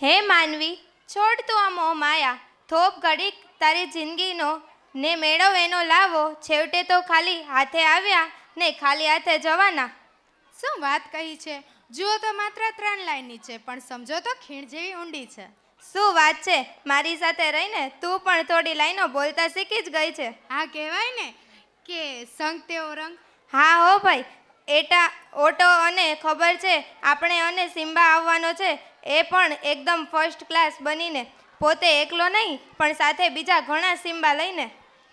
હે માનવી, છોડ તું આ મોહ માયા, થોપ ઘડીક તારી જિંદગીનો ને મેળવ એનો લાવો. છેવટે તો ખાલી હાથે આવ્યા ને ખાલી હાથે જવાના. શું વાત કહી છે! જુઓ તો માત્ર 3 લાઈનની છે, પણ સમજો તો ખીણ જેવી ઊંડી છે. શું વાત છે! મારી સાથે રહીને તું પણ થોડી લાઈનો બોલતા શીખી જ ગઈ છે. હા, કહેવાય ને કે સંગ તેવો રંગ. હા હો ભાઈ, એટા ઓટો અને ખબર છે આપણે અને સિમ્બા આવવાનો છે, એ પણ એકદમ ફર્સ્ટ ક્લાસ બનીને. પોતે એકલો નહીં પણ સાથે બીજા ઘણા સિમ્બા લઈને.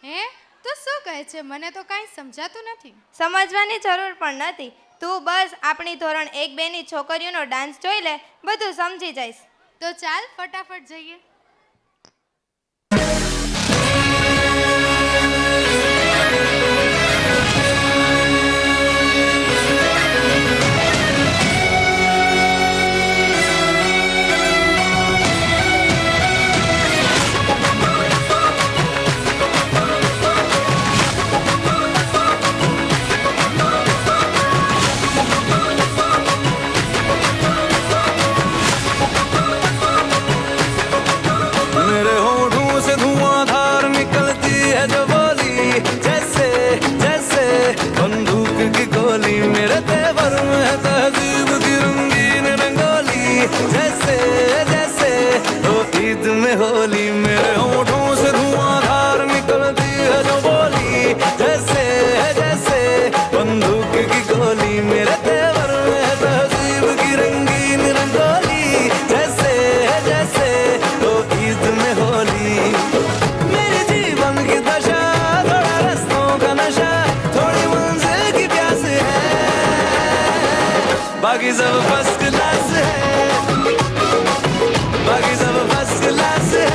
હે, તું શું કહે છે? મને તો કાંઈ સમજાતું નથી. સમજવાની જરૂર પણ નથી. તું બસ આપણી ધોરણ 1-2 ની છોકરીઓનો ડાન્સ જોઈ લે, બધું સમજી જઈશ. તો ચાલ ફટાફટ જઈએ. होली मेरे होठों से धुआंधार निकलती है जो बोली, जैसे जैसे बंदूक की गोली। मेरे तेवर में तहजीब की रंगीन रंगोली, जैसे जैसे तो ईद में होली। मेरे जीवन की दशा थोड़ा रस्तों का नशा, थोड़ी मंजिल की प्यास है, बाकी सब फर्स्ट क्लास है, बाकी सब फर्स्ट क्लास है,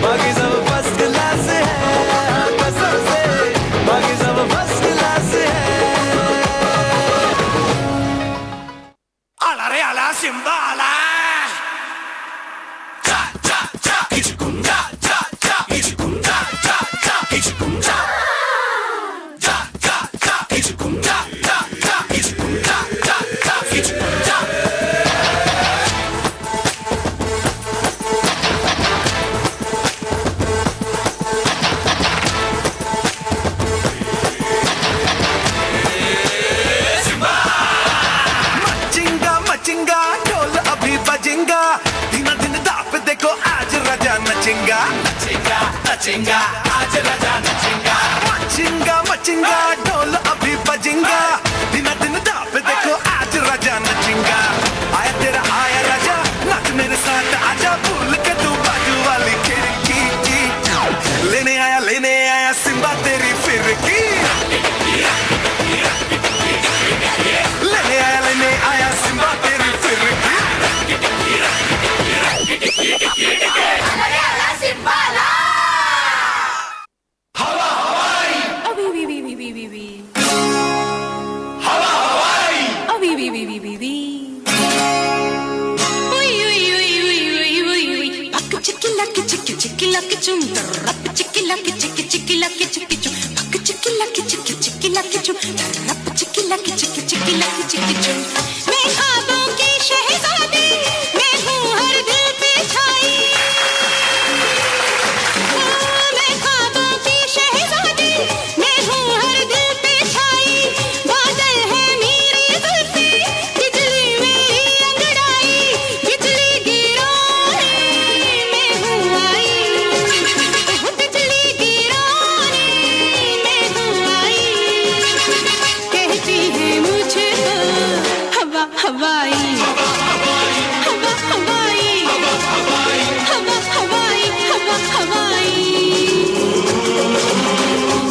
बाकी सब फर्स्ट क्लास है, कसम से बाकी सब फर्स्ट क्लास है। आला रे आला सिम्बा आला, चा चा चा इचकुम चा चा चा इचकुम चा चा चा इचकुम चा चा चा चा इचकुम चा चा चा इचकुम चा चा चा इचकुम चा। ढोल अभी बजेगा, दिन दिन दाप देखो आज राजा नचेगा, नचेगा नचेगा आज राजा नचेगा। मचेगा मचेगा ढोल अभी बजेगा, दिन दिन दाप देखो आज राजा नचेगा। आया तेरा आया राजा, नाच मेरे साथ आजा, भूल के तू बाजू वाली खिड़की की, लेने आया सिम्बा तेरी फिरकी, लेने आया सिम्बा तेरी फिरकी। हवा हवाई, अभी वी वी वी वी वी वी, हवा हवाई, अभी वी वी वी वी वी, उई उई उई उई उई उई उई, पक चिक्की लकी चिक्की चुम, रप चिक्की लकी चिक्की चुम, पक चिक्की लकी चिक्की चुम, रप चिक्की लकी चिक्की चुम। मैं ख्वाबों की शहज़ादी, मैं हूँ हर दिल पे छाई, मैं ख्वाबों की शहज़ादी, मैं हूँ हर दिल पे छाई। बादल है मेरी जुल्फ़े, बिजली मेरी अंगड़ाई, बिजली गिराने मैं हूँ आई, बिजली गिराने मैं हूँ आई। कहती है मुझे तो हवा हवाई, हवा हवाई, हवा हवाई, हवा हवाई,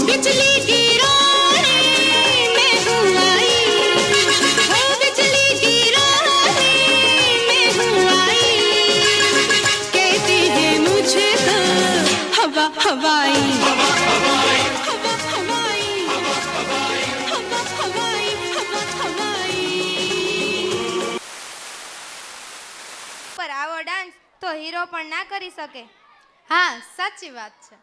बिजली गिराने मैं हूँ आई, बिजली गिराने मैं हूँ आई। कहती है मुझे तो हवा हवाई, हवा हवाई, हवा हवाई, हवा हवाई, हवा हवाई। પર આવો ડાન્સ તો હીરો પણ ના કરી શકે. હા, સાચી વાત છે.